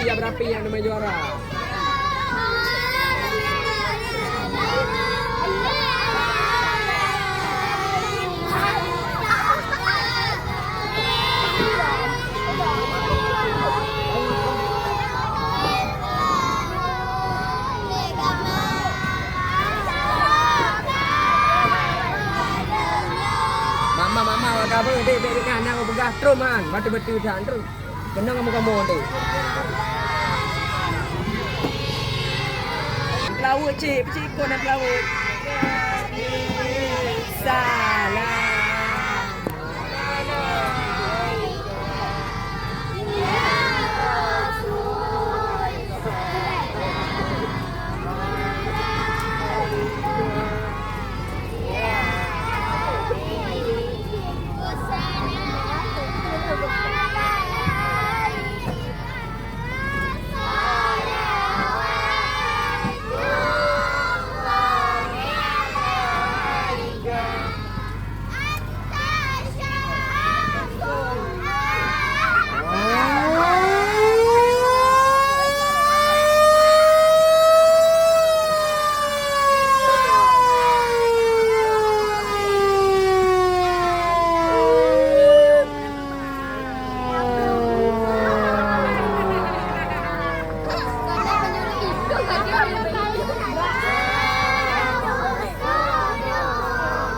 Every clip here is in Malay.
Ya berapi yang namanya juara. Mama, kamu dek kan aku begah terus man, batu-batu dah terus. Kenang kamu dek. Pelawut cik, pecikut nak pelawut. Salam.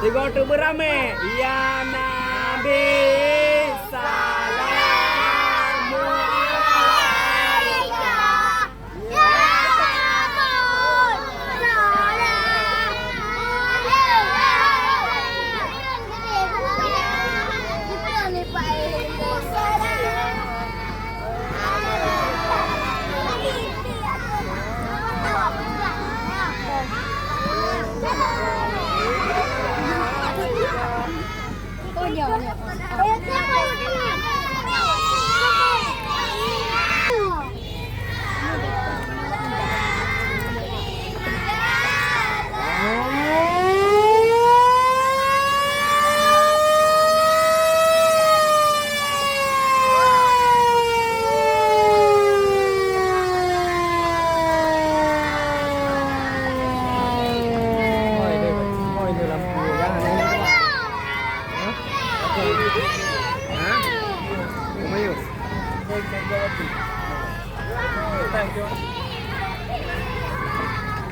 Tiga tu beramai. Ya Nabi salamu alaika. Ya Rasul Thank you.